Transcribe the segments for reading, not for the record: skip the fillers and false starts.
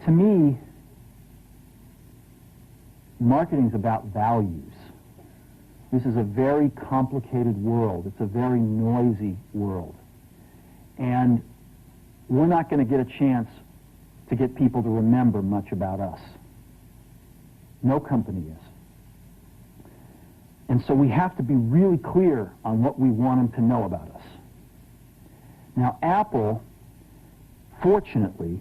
To me, marketing's about values. This is a very complicated world. It's a very noisy world. And we're not going to get a chance to get people to remember much about us. No company is. And so we have to be really clear on what we want them to know about us. Now, Apple, fortunately,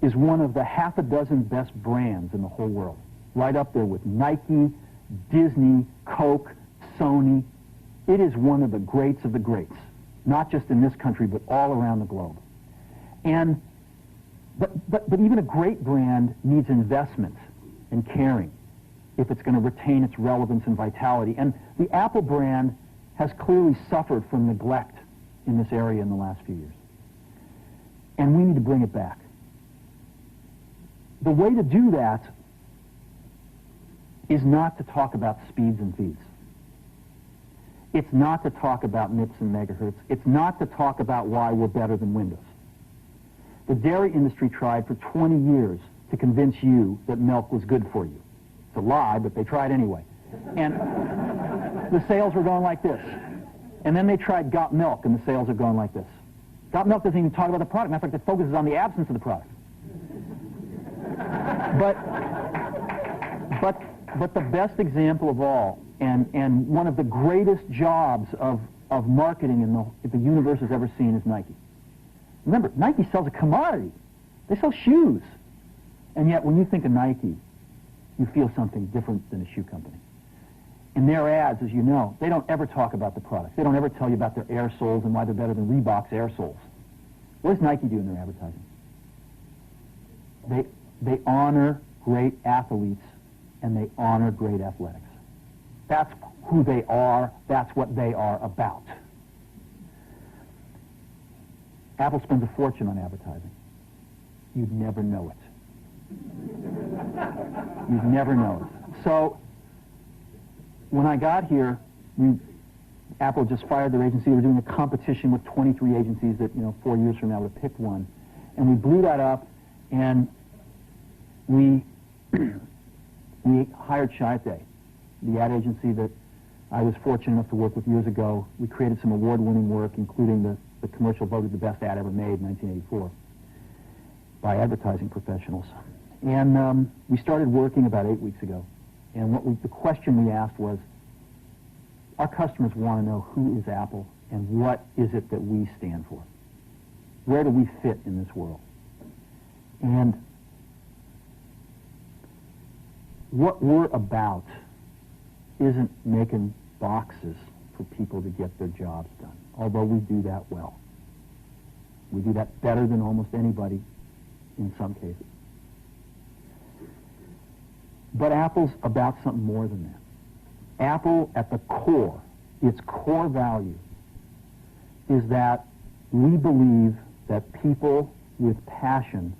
is one of the half a dozen best brands in the whole world. Right up there with Nike, Disney, Coke, Sony. It is one of the greats of the greats, not just in this country, but all around the globe. And but even a great brand needs investment and caring if it's going to retain its relevance and vitality. And the Apple brand has clearly suffered from neglect in this area in the last few years. And we need to bring it back. The way to do that is not to talk about speeds and feeds. It's not to talk about MIPS and megahertz. It's not to talk about why we're better than Windows. The dairy industry tried for 20 years to convince you that milk was good for you. It's a lie, but they tried anyway. And the sales were going like this. And then they tried Got Milk, and the sales are going like this. Got Milk doesn't even talk about the product. Matter of fact, it focuses on the absence of the product. But the best example of all, and one of the greatest jobs of marketing in the universe has ever seen is Nike. Remember, Nike sells a commodity. They sell shoes. And yet, when you think of Nike, you feel something different than a shoe company. In their ads, as you know, they don't ever talk about the products. They don't ever tell you about their air soles and why they're better than Reebok's air soles. What does Nike do in their advertising? They honor great athletes and they honor great athletics. That's who they are. That's what they are about. Apple spends a fortune on advertising. You'd never know it. You'd never know it. So when I got here, Apple just fired their agency. We were doing a competition with 23 agencies that, 4 years from now would have picked one. And we blew that up, and we hired Chiat, the ad agency that I was fortunate enough to work with years ago. We created some award-winning work, including the commercial voted the best ad ever made in 1984 by advertising professionals. And we started working about 8 weeks ago. And the question we asked was, our customers want to know who is Apple and what is it that we stand for? Where do we fit in this world? And what we're about isn't making boxes for people to get their jobs done, although we do that well. We do that better than almost anybody in some cases. But Apple's about something more than that. Apple, at the core, its core value, is that we believe that people with passion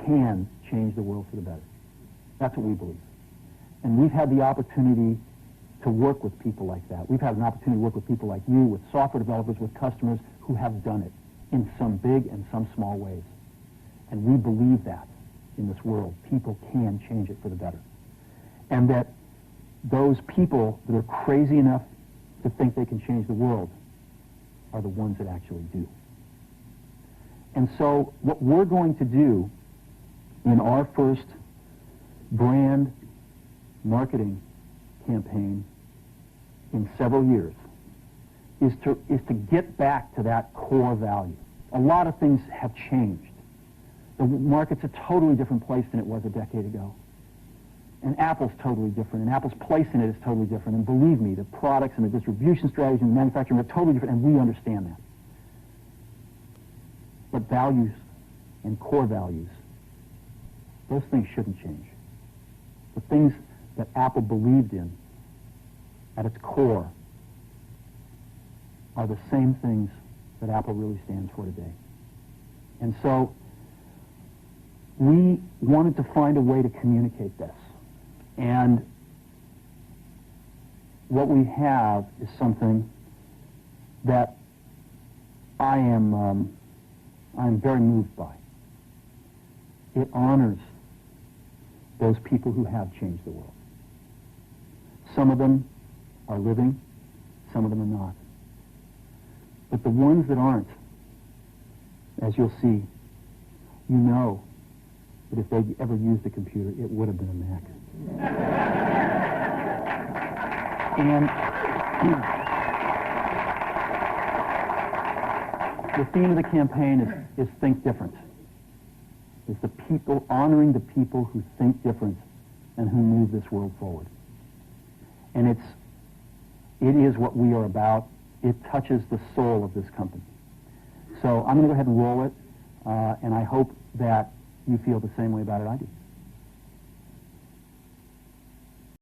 can change the world for the better. That's what we believe. And we've had the opportunity to work with people like that. We've had an opportunity to work with people like you, with software developers, with customers who have done it in some big and some small ways. And we believe that in this world. People can change it for the better. And that those people that are crazy enough to think they can change the world are the ones that actually do. And so what we're going to do in our first brand marketing campaign in several years is to get back to that core value. A lot of things have changed. The market's a totally different place than it was a decade ago. And Apple's totally different, and Apple's place in it is totally different. And believe me, the products and the distribution strategy and the manufacturing are totally different, and we understand that. But values and core values, those things shouldn't change. The things that Apple believed in at its core are the same things that Apple really stands for today. And so we wanted to find a way to communicate this. And what we have is something that I am very moved by. It honors those people who have changed the world. Some of them are living, some of them are not. But the ones that aren't, as you'll see, you know that if they'd ever used a computer, it would have been a Mac. And the theme of the campaign is think different. It's the people, honoring the people who think different and who move this world forward. And it is what we are about. It touches the soul of this company. So I'm going to go ahead and roll it, and I hope that you feel the same way about it I do.